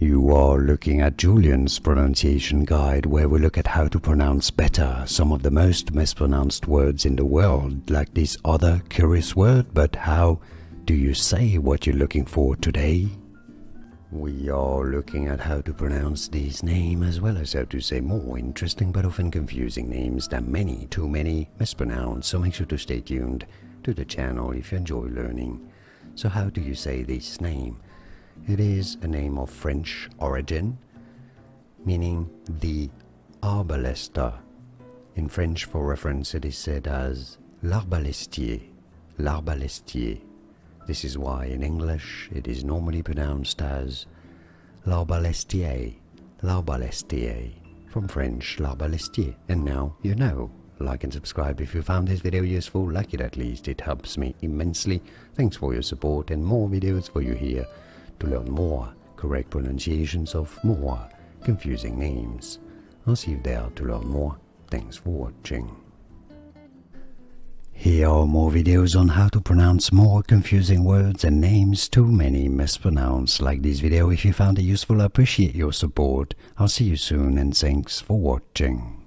You are looking at Julian's pronunciation guide, where we look at how to pronounce better some of the most mispronounced words in the world, like this other curious word. But how do you say what you're looking for today? We are looking at how to pronounce this name, as well as how to say more interesting but often confusing names that too many mispronounce, so make sure to stay tuned to the channel if you enjoy learning. So how do you say this name? It is a name of French origin, meaning the Larbalestier. In French, for reference, it is said as Larbalestier, Larbalestier. This is why in English it is normally pronounced as Larbalestier, Larbalestier, from French Larbalestier. And now you know. Like and subscribe if you found this video useful, like it at least, it helps me immensely. Thanks for your support, and more videos for you here to learn more correct pronunciations of more confusing names. I'll see you there to learn more. Thanks for watching. Here are more videos on how to pronounce more confusing words and names too many mispronounced. Like this video if you found it useful. I appreciate your support. I'll see you soon, and thanks for watching.